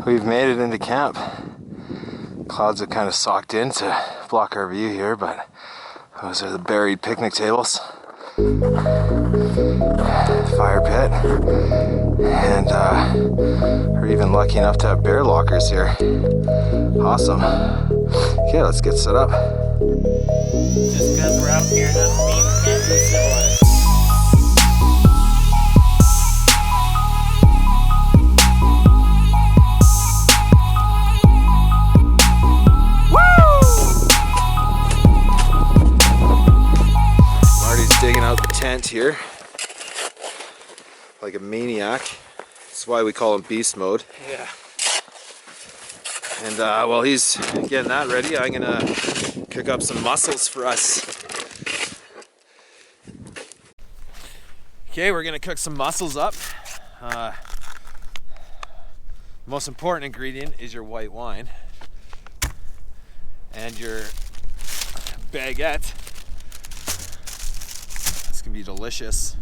We've made it into camp. Clouds have kind of socked in to block our view here, but those are the buried picnic tables, fire pit, and we're even lucky enough to have bear lockers here. Awesome. Okay, let's get set up. Just because we're out here doesn't mean we can't be civilized. Digging out the tent here like a maniac. That's why we call him beast mode. Yeah. And while he's getting that ready, I'm gonna cook up some mussels for us. Okay, we're gonna cook some mussels up. The most important ingredient is your white wine and your baguette. Can be delicious.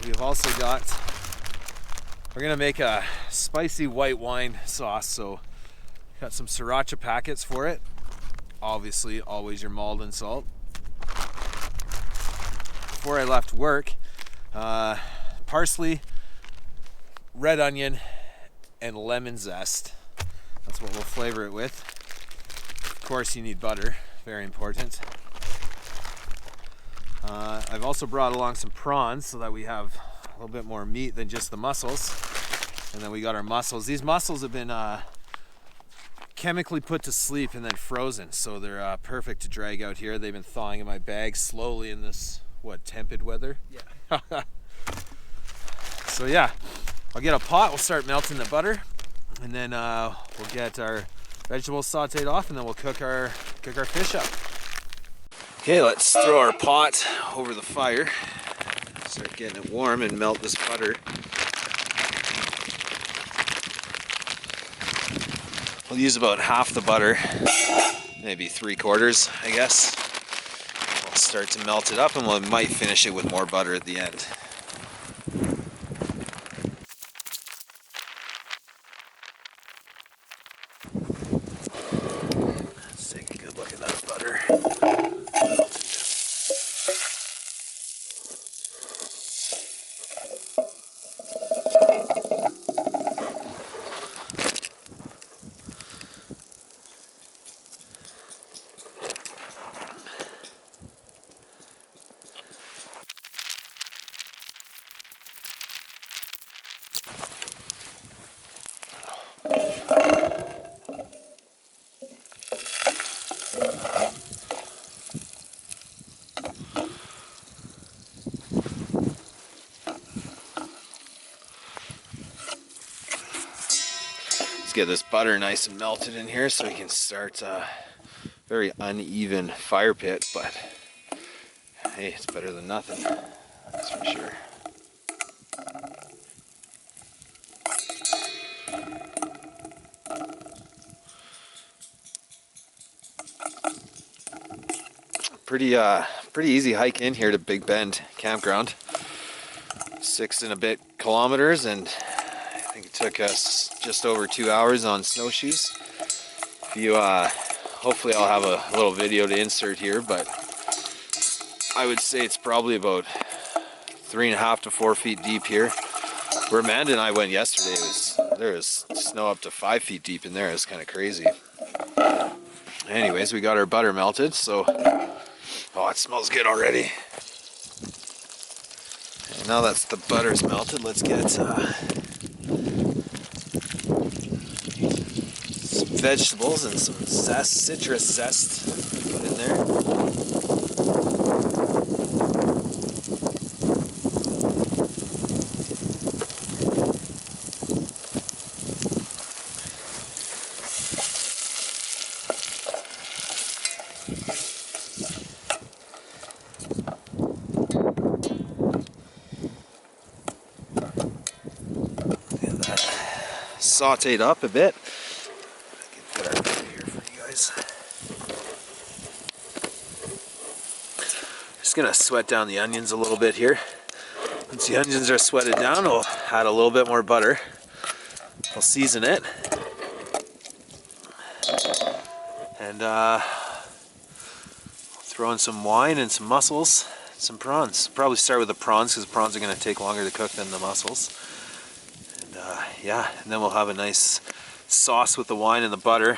We've also got, we're gonna make a spicy white wine sauce, so got some SRIRACHA packets for it. Obviously always your MALDON salt. Before I left work, parsley, red onion, and lemon zest. That's what we'll flavor it with. Of course you need butter, very important. I've also brought along some prawns so that we have a little bit more meat than just the mussels. And then we got our mussels. These mussels have been chemically put to sleep and then frozen, so they're perfect to drag out here. They've been thawing in my bag slowly in this, what, tepid weather? Yeah. So yeah, I'll get a pot, we'll start melting the butter, and then we'll get our vegetables sauteed off, and then we'll cook our fish up. Okay, let's throw our pot over the fire, start getting it warm and melt this butter. We'll use about half the butter, maybe 3/4, I guess. We'll start to melt it up and we might finish it with more butter at the end. Let's take a good look at that butter. Get this butter nice and melted in here so we can start a very uneven fire pit, but hey, it's better than nothing, that's for sure. Pretty easy hike in here to Big Bend Campground. 6 and a bit kilometers, and I think it took us just over 2 hours on snowshoes. If you, hopefully I'll have a little video to insert here, but I would say it's probably about 3.5 to 4 feet deep here. Where Amanda and I went yesterday, there was snow up to 5 feet deep in there. It's kind of crazy. Anyways, we got our butter melted, so oh, it smells good already. And now that the butter's melted, let's get some vegetables and some zest, citrus zest put in there. Sauteed up a bit. Get that over here for you guys. Just gonna sweat down the onions a little bit here. Once the onions are sweated down, we'll add a little bit more butter. I'll season it. And throw in some wine and some mussels, some prawns. Probably start with the prawns because the prawns are going to take longer to cook than the mussels. And yeah, and then we'll have a nice sauce with the wine and the butter.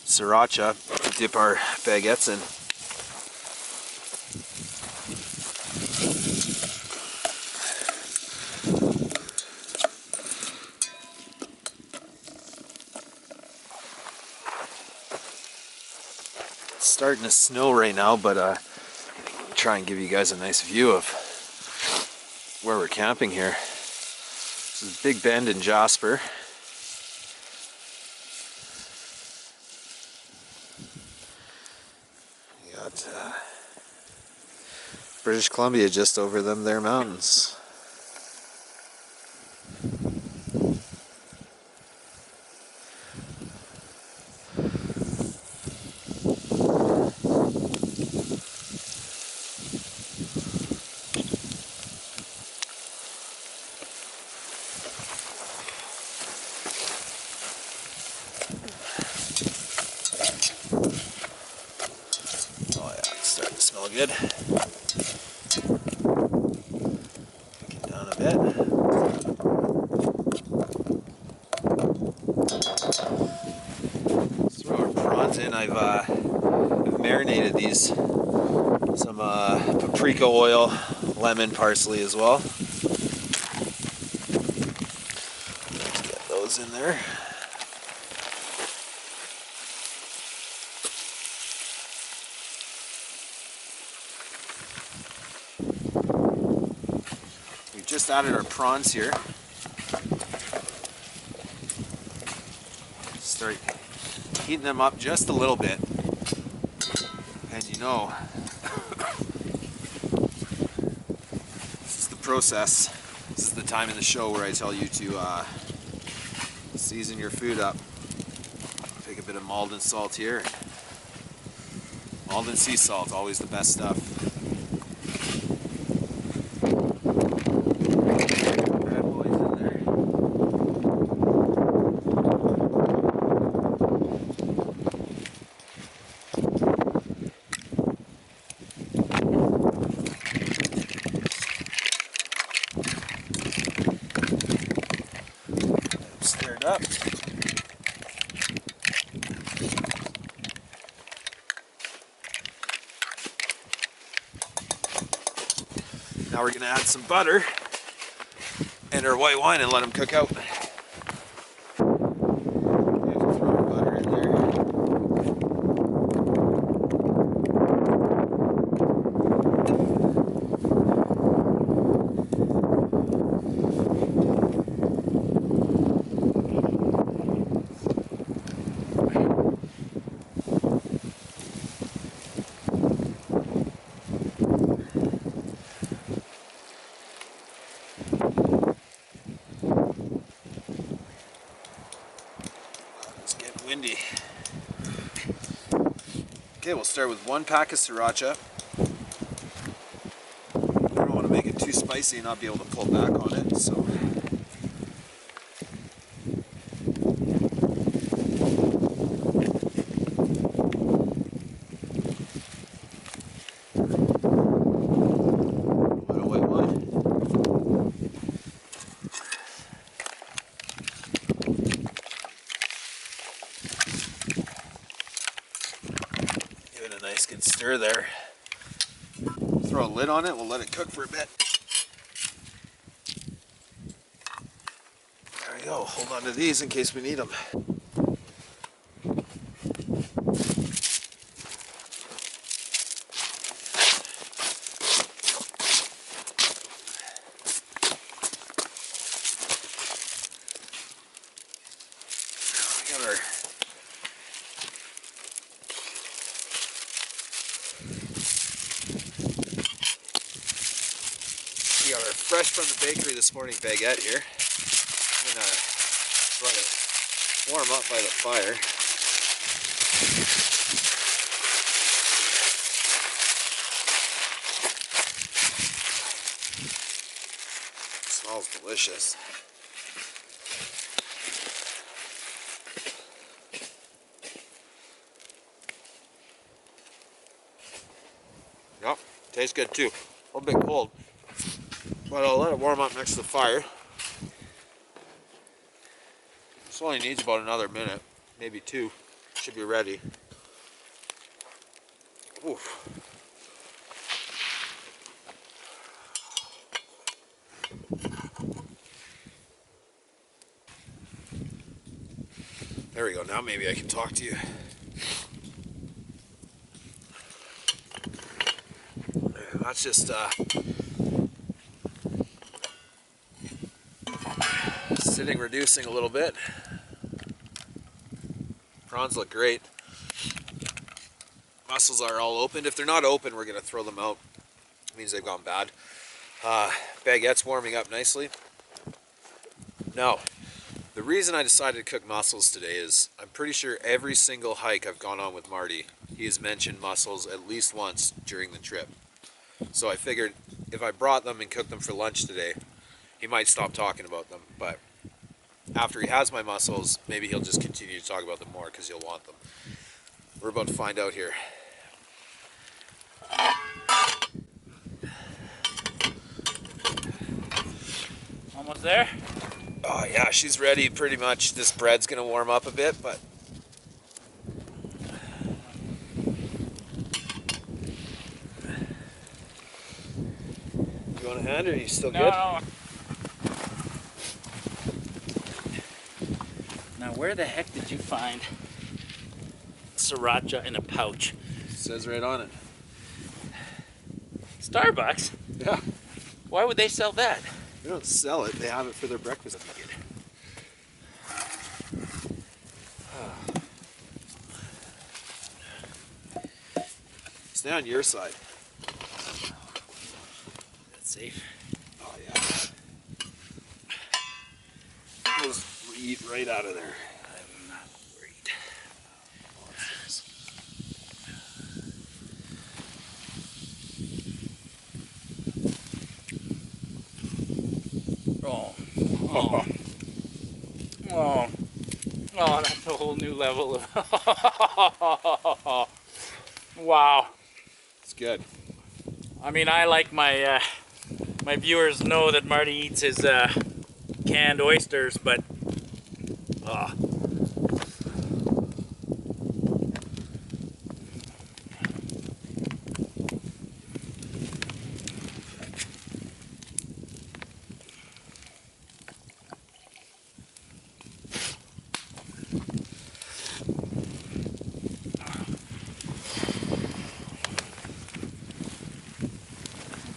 Sriracha, dip our baguettes in. It's starting to snow right now, but try and give you guys a nice view of where we're camping here. This is Big Bend in Jasper. You got British Columbia just over them there mountains. Smell good. Kick it down a bit. Let's throw our prawns in. I've marinated these. Some paprika oil, lemon, parsley as well. Let's get those in there. Just added our prawns here. Start heating them up just a little bit. And you know, this is the process. This is the time in the show where I tell you to season your food up. Take a bit of MALDON salt here. MALDON sea salt, always the best stuff. Stir it up. Now we're going to add some butter and our white wine and let them cook out. Throw our butter in there. Windy. Okay, we'll start with 1 pack of sriracha. I don't want to make it too spicy and not be able to pull back on it, so. Nice good stir there. Throw a lid on it, we'll let it cook for a bit. There we go, hold on to these in case we need them. We got our fresh from the bakery this morning baguette here. I'm gonna let it warm up by the fire. It smells delicious. Tastes good too. A little bit cold, but I'll let it warm up next to the fire. This only needs about another minute, maybe 2. Should be ready. Oof. There we go. Now maybe I can talk to you. That's just sitting, reducing a little bit. Prawns look great. Mussels are all opened. If they're not open, we're going to throw them out. It means they've gone bad. Baguette's warming up nicely. Now, the reason I decided to cook mussels today is I'm pretty sure every single hike I've gone on with Marty, he has mentioned mussels at least once during the trip. So I figured if I brought them and cooked them for lunch today, he might stop talking about them. But after he has my mussels, maybe he'll just continue to talk about them more because he'll want them. We're about to find out here. Almost there? Oh yeah, she's ready pretty much. This bread's gonna warm up a bit, but you want a hand or are you still good? No. Now where the heck did you find sriracha in a pouch? It says right on it. Starbucks? Yeah. Why would they sell that? They don't sell it, they have it for their breakfast ticket. Stay on your side. That's safe. Oh yeah. Those eat right out of there. I'm not worried. Oh, that's a whole new level of wow. It's good. I mean, I like my my viewers know that Marty eats his canned oysters, but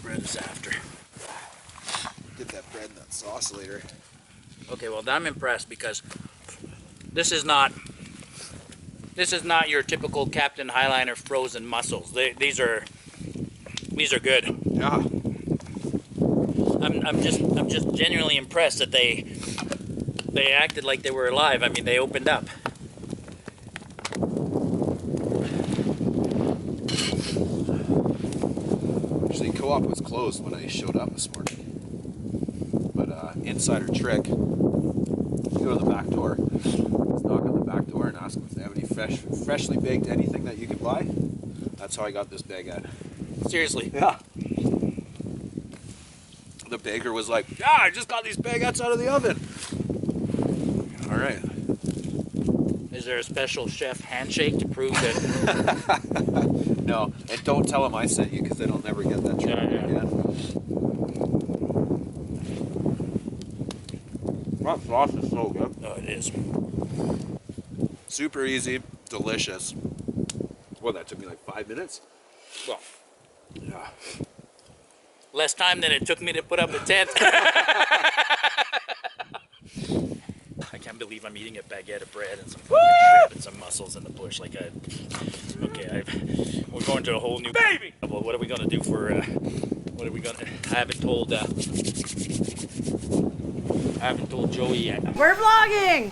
bread is after. Get that bread and that sauce later. Okay, well, I'm impressed because this is not your typical Captain Highliner frozen mussels. These are good. Yeah. I'm just genuinely impressed that they acted like they were alive. I mean, they opened up. Actually, co-op was closed when I showed up this morning. But insider trick, you go to the back door, just knock on the back door and ask them if they have any freshly baked anything that you can buy. That's how I got this baguette. Seriously. Yeah. The baker was like, yeah, I just got these baguettes out of the oven. All right. Is there a special chef handshake to prove that? No, and don't tell them I sent you because then I'll never get that trick again. That sauce is so good. Oh, it is. Super easy, delicious. Well, that took me like 5 minutes. Well, Yeah. less time than it took me to put up a tent. I can't believe I'm eating a baguette of bread and some fucking shrimp and some mussels in the bush. Like we're going to a whole new baby. Well, what are we gonna do for? What are we gonna? I haven't told Joey yet. We're vlogging!